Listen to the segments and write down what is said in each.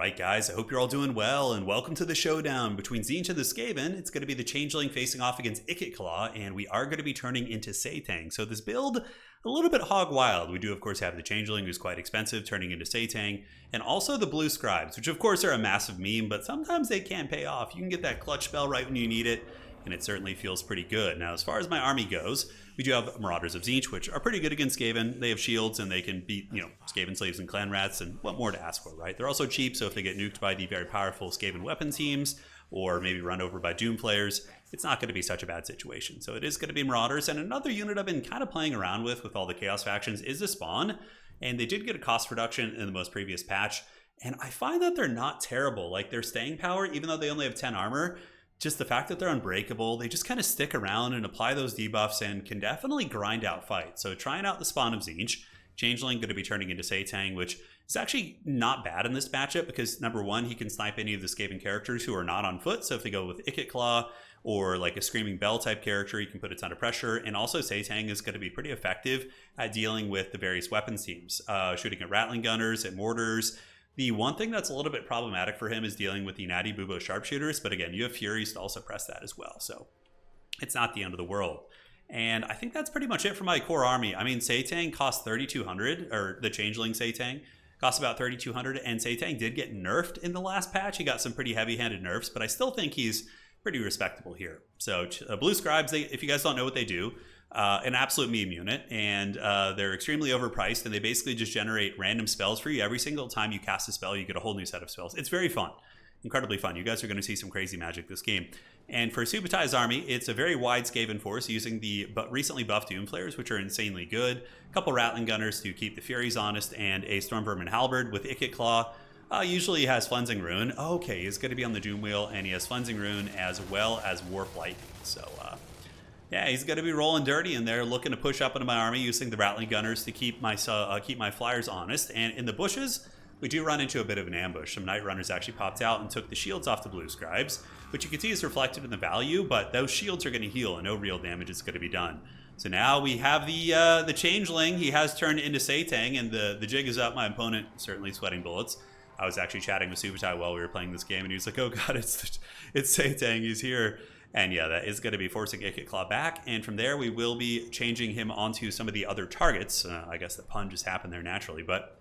Alright guys, I hope you're all doing well, and welcome to the showdown between Tzeentch and the Skaven. It's going to be the Changeling facing off against Ikit, and we are going to be turning into Tzeentch. So this build, a little bit hog wild. We do of course have the Changeling, who's quite expensive, turning into Tzeentch, and also the blue Scribes, which of course are a massive meme, but sometimes they can pay off. You can get that clutch spell right when you need it, and it certainly feels pretty good. Now, as far as my army goes, we do have Marauders of Tzeentch, which are pretty good against Skaven. They have shields, and they can beat, Skaven slaves and clan rats, and what more to ask for, right? They're also cheap, so if they get nuked by the very powerful Skaven weapon teams, or maybe run over by Doom players, it's not going to be such a bad situation. So it is going to be Marauders, and another unit I've been kind of playing around with all the Chaos factions is the Spawn, and they did get a cost reduction in the most previous patch, and I find that they're not terrible. Like, their staying power, even though they only have 10 armor, just the fact that they're unbreakable, they just kind of stick around and apply those debuffs and can definitely grind out fights. So trying out the Spawn of Tzeentch, Changeling going to be turning into Tzeentch, which is actually not bad in this matchup because number one, he can snipe any of the Skaven characters who are not on foot. So if they go with Ikit or like a Screaming Bell type character, he can put a ton of pressure. And also Tzeentch is going to be pretty effective at dealing with the various weapons teams, shooting at Rattling Gunners, at Mortars. The one thing that's a little bit problematic for him is dealing with the Natty Bubo Sharpshooters, but again, you have Furies to also press that as well, so it's not the end of the world. And I think that's pretty much it for my core army. I mean, Tzeentch costs 3,200, or the Changeling Tzeentch costs about 3,200, and Tzeentch did get nerfed in the last patch. He got some pretty heavy-handed nerfs, but I still think he's pretty respectable here. So Blue Scribes, if you guys don't know what they do, an absolute meme unit, and they're extremely overpriced, and they basically just generate random spells for you. Every single time you cast a spell, you get a whole new set of spells. It's very fun, incredibly fun. You guys are going to see some crazy magic this game. And for Subutai's army, it's a very wide Skaven force using the recently buffed Doom Flayers, which are insanely good. A couple Rattling Gunners to keep the Furies honest, and a Stormvermin Halberd with Ikit. Usually he has Cleansing Rune. Okay, he's going to be on the Doom Wheel, and he has Cleansing Rune as well as Warp Lightning. So, yeah, he's going to be rolling dirty in there, looking to push up into my army using the Rattling Gunners to keep my flyers honest. And in the bushes, we do run into a bit of an ambush. Some Night Runners actually popped out and took the shields off the Blue Scribes, which you can see is reflected in the value, but those shields are going to heal and no real damage is going to be done. So now we have the Changeling. He has turned into Tzeentch, and the jig is up. My opponent certainly sweating bullets. I was actually chatting with Subutai while we were playing this game, and he was like, oh god, it's Tzeentch, he's here. And yeah, that is going to be forcing Ikit back, and from there we will be changing him onto some of the other targets. I guess the pun just happened there naturally, but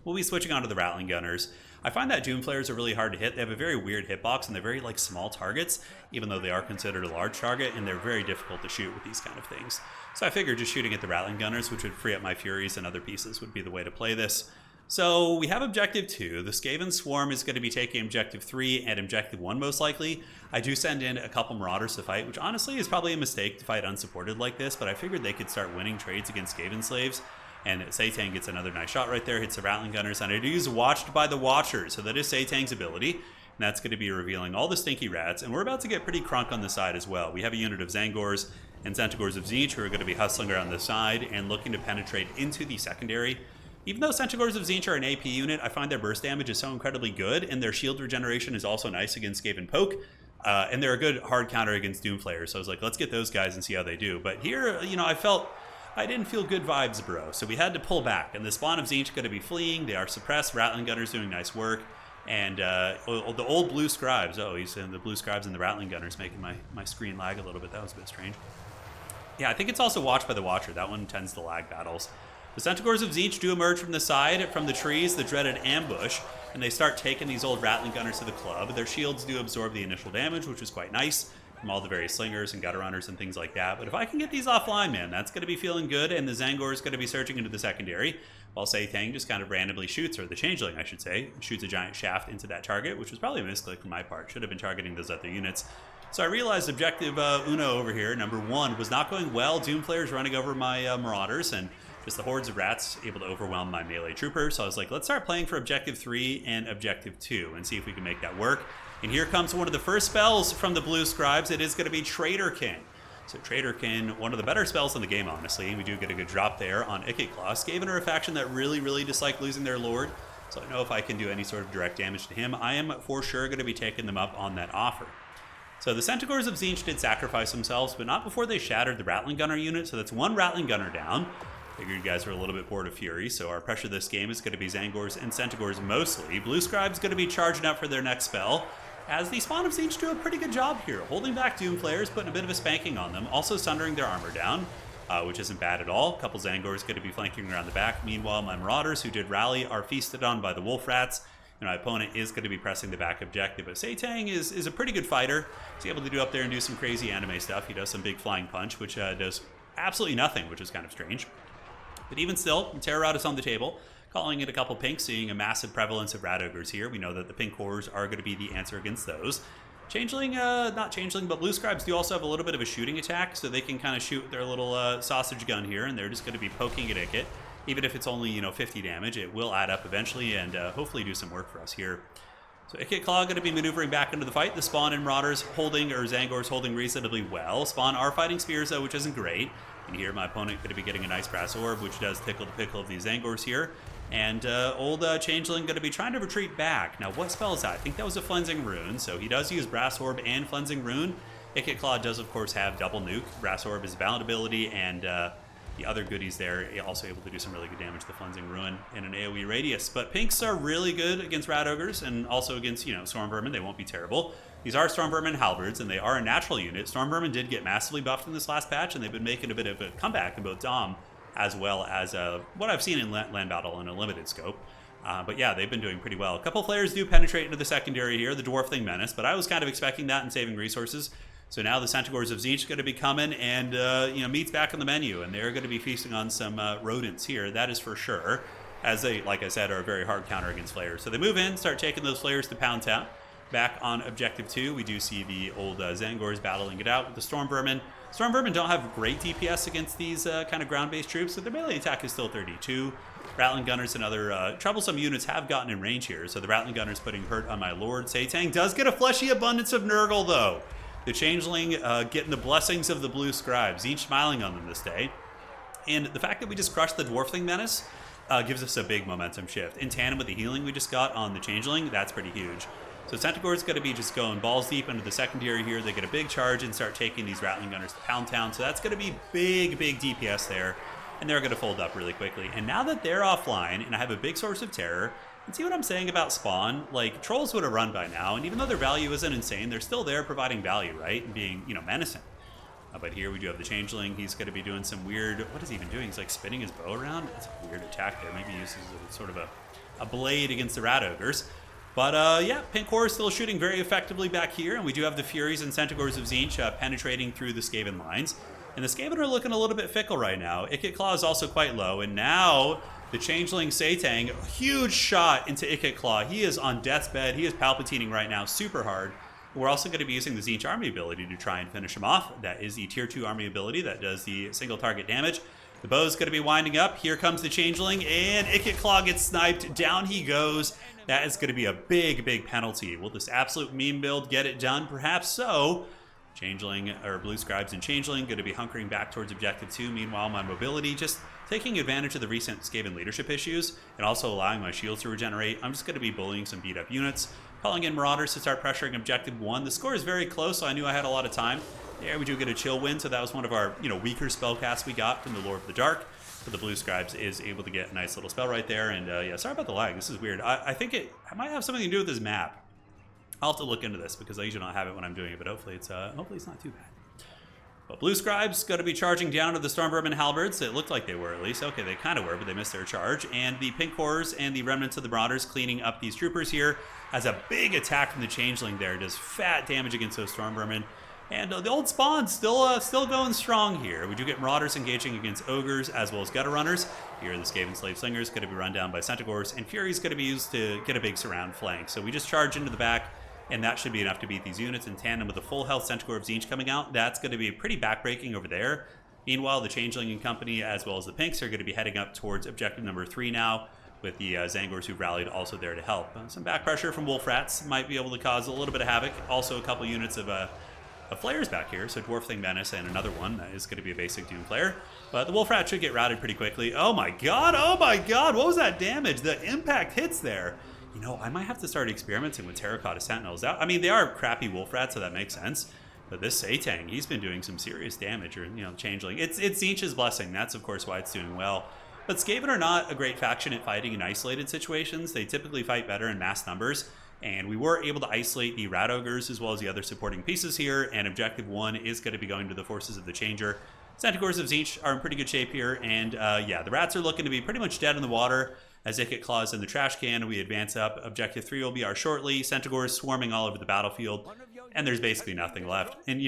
we'll be switching on to the Rattling Gunners. I find that Doom Flayers are really hard to hit. They have a very weird hitbox, and they're very like small targets, even though they are considered a large target, and they're very difficult to shoot with these kind of things. So I figured just shooting at the Rattling Gunners, which would free up my Furies and other pieces, would be the way to play this. So we have Objective 2. The Skaven Swarm is going to be taking Objective 3 and Objective 1 most likely. I do send in a couple Marauders to fight, which honestly is probably a mistake to fight unsupported like this, but I figured they could start winning trades against Skaven slaves. And Tzeentch gets another nice shot right there, hits the Rattling Gunners, and I do use Watched by the Watchers, so that is Tzeentch's ability. And that's going to be revealing all the stinky rats, and we're about to get pretty crunk on the side as well. We have a unit of Zangors and Centaurs of Tzeentch who are going to be hustling around the side and looking to penetrate into the secondary. Even though Centaurs of Tzeentch are an AP unit, I find their burst damage is so incredibly good, and their shield regeneration is also nice against Skaven Poke, and they're a good hard counter against Doom Flayers, so I was like, let's get those guys and see how they do. But here, I didn't feel good vibes, bro, so we had to pull back, and the Spawn of Tzeentch going to be fleeing. They are suppressed. Rattling Gunners doing nice work, and the old Blue Scribes. Oh, he's in the Blue Scribes and the Rattling Gunners making my screen lag a little bit. That was a bit strange. Yeah, I think it's also Watched by the Watcher. That one tends to lag battles. The Centaurs of Tzeentch do emerge from the side, from the trees, the dreaded ambush, and they start taking these old Rattling Gunners to the club. Their shields do absorb the initial damage, which is quite nice, from all the various slingers and gutter runners and things like that. But if I can get these offline, man, that's going to be feeling good, and the Zangor is going to be surging into the secondary, while Tzeentch just kind of randomly shoots, or the Changeling, I should say, shoots a giant shaft into that target, which was probably a misclick from my part. Should have been targeting those other units. So I realized Objective Uno over here, number 1, was not going well. Doom Flayers running over my Marauders, and just the hordes of rats able to overwhelm my melee trooper. So I was like, let's start playing for Objective 3 and Objective 2 and see if we can make that work. And here comes one of the first spells from the Blue Scribes. It is going to be Traitorkin. So Traitorkin, one of the better spells in the game, honestly. We do get a good drop there on Ikit. Skaven are a faction that really dislike losing their lord. So I don't know if I can do any sort of direct damage to him. I am for sure going to be taking them up on that offer. So the Centaurs of Tzeentch did sacrifice themselves, but not before they shattered the Rattling Gunner unit. So that's one Rattling Gunner down. Figured you guys were a little bit bored of Fury, so our pressure this game is going to be Zangors and Centaurs mostly. Blue Scribe's going to be charging up for their next spell, as the spawn of Tzeentch do a pretty good job here, holding back Doom Flayers, putting a bit of a spanking on them, also sundering their armor down, which isn't bad at all. A couple Zangors going to be flanking around the back. Meanwhile, my Marauders, who did rally, are feasted on by the Wolf Rats, and my opponent is going to be pressing the back objective. But Tzeentch is a pretty good fighter. He's able to do up there and do some crazy anime stuff. He does some big flying punch, which does absolutely nothing, which is kind of strange. But even still, Terror Rod is on the table, calling it a couple pinks, seeing a massive prevalence of Rat Ogres here. We know that the pink horrors are going to be the answer against those. Changeling, not Changeling, but Blue Scribes do also have a little bit of a shooting attack, so they can kind of shoot their little sausage gun here, and they're just going to be poking at Ikit. Even if it's only, 50 damage, it will add up eventually, and hopefully do some work for us here. So Ikit Claw going to be maneuvering back into the fight. The Spawn and Marauders holding, or Zangors holding reasonably well. Spawn are fighting Spears, though, which isn't great. And here, my opponent going to be getting a nice Brass Orb, which does tickle the pickle of these Zangors here. And old Changeling going to be trying to retreat back. Now, what spell is that? I think that was a Flensing Rune, so he does use Brass Orb and Flensing Rune. Ikit Claw does, of course, have double nuke. Brass Orb is bound ability, and the other goodies there, also able to do some really good damage to the Flensing Ruin in an AoE radius. But pinks are really good against Rat Ogres, and also against, Storm Vermin. They won't be terrible. These are Storm Vermin Halberds, and they are a natural unit. Storm Vermin did get massively buffed in this last patch, and they've been making a bit of a comeback in both Dom, as well as what I've seen in Land Battle in a limited scope. But yeah, they've been doing pretty well. A couple players do penetrate into the secondary here, the Dwarfling Menace, but I was kind of expecting that and saving resources. So now the Centaurs of Tzeentch are going to be coming, and meat's back on the menu, and they're going to be feasting on some rodents here, that is for sure, as they, like I said, are a very hard counter against Flayers. So they move in, start taking those Flayers to pound town. Back on Objective 2, we do see the old Zangors battling it out with the Storm Vermin. Storm Vermin don't have great DPS against these kind of ground-based troops, so their melee attack is still 32. Rattling Gunners and other troublesome units have gotten in range here, so the Rattling Gunners putting hurt on my Lord. Tzeentch does get a fleshy abundance of Nurgle, though. The Changeling getting the blessings of the Blue Scribes, each smiling on them this day. And the fact that we just crushed the Dwarfling Menace gives us a big momentum shift. In tandem with the healing we just got on the Changeling, that's pretty huge. So Centaur's going to be just going balls deep into the secondary here. They get a big charge and start taking these Rattling Gunners to Pound Town. So that's going to be big DPS there. And they're going to fold up really quickly. And now that they're offline, and I have a big source of terror, and see what I'm saying about Spawn? Like, Trolls would have run by now, and even though their value isn't insane, they're still there providing value, right? And being, menacing. But here we do have the Changeling. He's going to be doing some weird... What is he even doing? He's like spinning his bow around. That's a weird attack there. Maybe he uses sort of a blade against the Rat Ogres. But yeah, Pink Horror is still shooting very effectively back here, and we do have the Furies and Centaurs of Tzeentch penetrating through the Skaven lines. And the Skaven are looking a little bit fickle right now. Ikit Claw is also quite low, and now the Changeling Tzeentch, huge shot into Ikit Claw. He is on death's bed. He is palpitating right now super hard. We're also going to be using the Tzeentch army ability to try and finish him off. That is the tier 2 army ability that does the single target damage. The bow's going to be winding up. Here comes the Changeling, and Ikit Claw gets sniped. Down he goes. That is going to be a big penalty. Will this absolute meme build get it done? Perhaps so. Changeling, or Blue Scribes and Changeling, going to be hunkering back towards Objective 2. Meanwhile, my mobility, just taking advantage of the recent Skaven leadership issues, and also allowing my shields to regenerate. I'm just going to be bullying some beat-up units, calling in Marauders to start pressuring Objective 1. The score is very close, so I knew I had a lot of time. There we do get a chill win, so that was one of our weaker spellcasts we got from the Lord of the Dark. But the Blue Scribes is able to get a nice little spell right there, and yeah, sorry about the lag. This is weird. I think it might have something to do with this map. I'll have to look into this because I usually don't have it when I'm doing it, but hopefully it's not too bad. But Blue Scribes going to be charging down to the Storm Vermin Halberds. It looked like they were, at least. Okay, they kind of were, but they missed their charge. And the Pink Horrors and the remnants of the Marauders cleaning up these troopers here. Has a big attack from the Changeling there. Does fat damage against those Storm Vermin. And the old Spawn's still going strong here. We do get Marauders engaging against Ogres as well as Gutter Runners. Here the Skaven Slave Slingers going to be run down by Centaurs. And Fury's going to be used to get a big surround flank. So we just charge into the back. And that should be enough to beat these units in tandem with the full health Centaur of Tzeentch coming out. That's going to be pretty backbreaking over there. Meanwhile, the Changeling and company, as well as the Pinks, are going to be heading up towards Objective number 3 now, with the Zangors who've rallied also there to help. Some back pressure from Wolf Rats might be able to cause a little bit of havoc. Also, a couple units of Flayers back here, so Dwarfling Menace and another one that is going to be a basic Doom Player. But the Wolf Rat should get routed pretty quickly. Oh my god, what was that damage? The impact hits there. I might have to start experimenting with Terracotta Sentinels. I mean, they are crappy Wolf Rats, so that makes sense. But this Tzeentch, he's been doing some serious damage, or, Changeling. It's Tzeentch's blessing. That's, of course, why it's doing well. But Skaven are not a great faction at fighting in isolated situations. They typically fight better in mass numbers. And we were able to isolate the Rat Ogres as well as the other supporting pieces here. And Objective 1 is going to be going to the forces of the Changer. Centaurs of Tzeentch are in pretty good shape here. And yeah, the Rats are looking to be pretty much dead in the water as Ikit claws in the trash can. We advance up. Objective 3 will be ours shortly. Centaurs swarming all over the battlefield. And there's basically nothing left. And,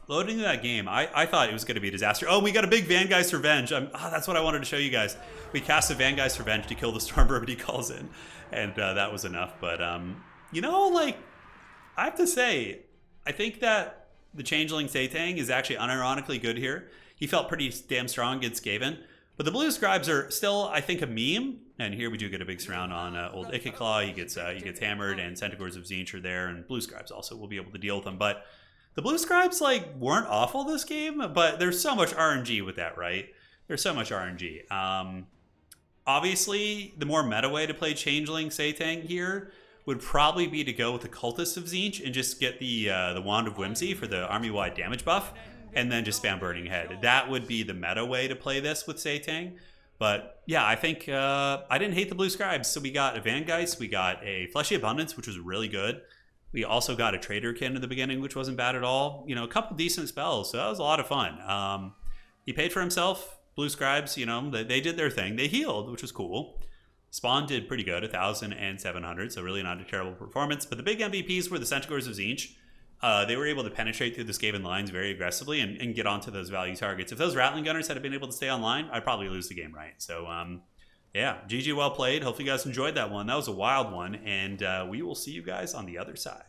loading into that game, I thought it was going to be a disaster. Oh, we got a big Vangeist Revenge. That's what I wanted to show you guys. We cast a Vangeist Revenge to kill the Stormbird he calls in. And that was enough. But, I have to say, I think that the Changeling Tzeentch is actually unironically good here. He felt pretty damn strong against Skaven. But the blue Scribes are still, I think, a meme. And here we do get a big surround on old Ikit Claw. He gets hammered, and Centaurs of Tzeentch are there. And blue Scribes also will be able to deal with them. But the blue Scribes, weren't awful this game. But there's so much RNG with that, right? There's so much RNG. Obviously, the more meta way to play Changeling Tzeentch here would probably be to go with the Cultists of Tzeentch and just get the Wand of Whimsy for the army-wide damage buff, and then just spam Burning Head. That would be the meta way to play this with Tzeentch. But yeah, I think I didn't hate the blue Scribes. So we got a Vangeist, we got a Fleshy Abundance, which was really good. We also got a Traderkin in the beginning, which wasn't bad at all. A couple decent spells, so that was a lot of fun. He paid for himself. Blue Scribes, they did their thing. They healed, which was cool. Spawn did pretty good, 1,000 and 700, so really not a terrible performance. But the big MVPs were the Centaurs of Tzeentch. They were able to penetrate through the Skaven lines very aggressively and get onto those value targets. If those Rattling Gunners had been able to stay online, I'd probably lose the game, right? So, yeah, GG, well played. Hopefully you guys enjoyed that one. That was a wild one, and we will see you guys on the other side.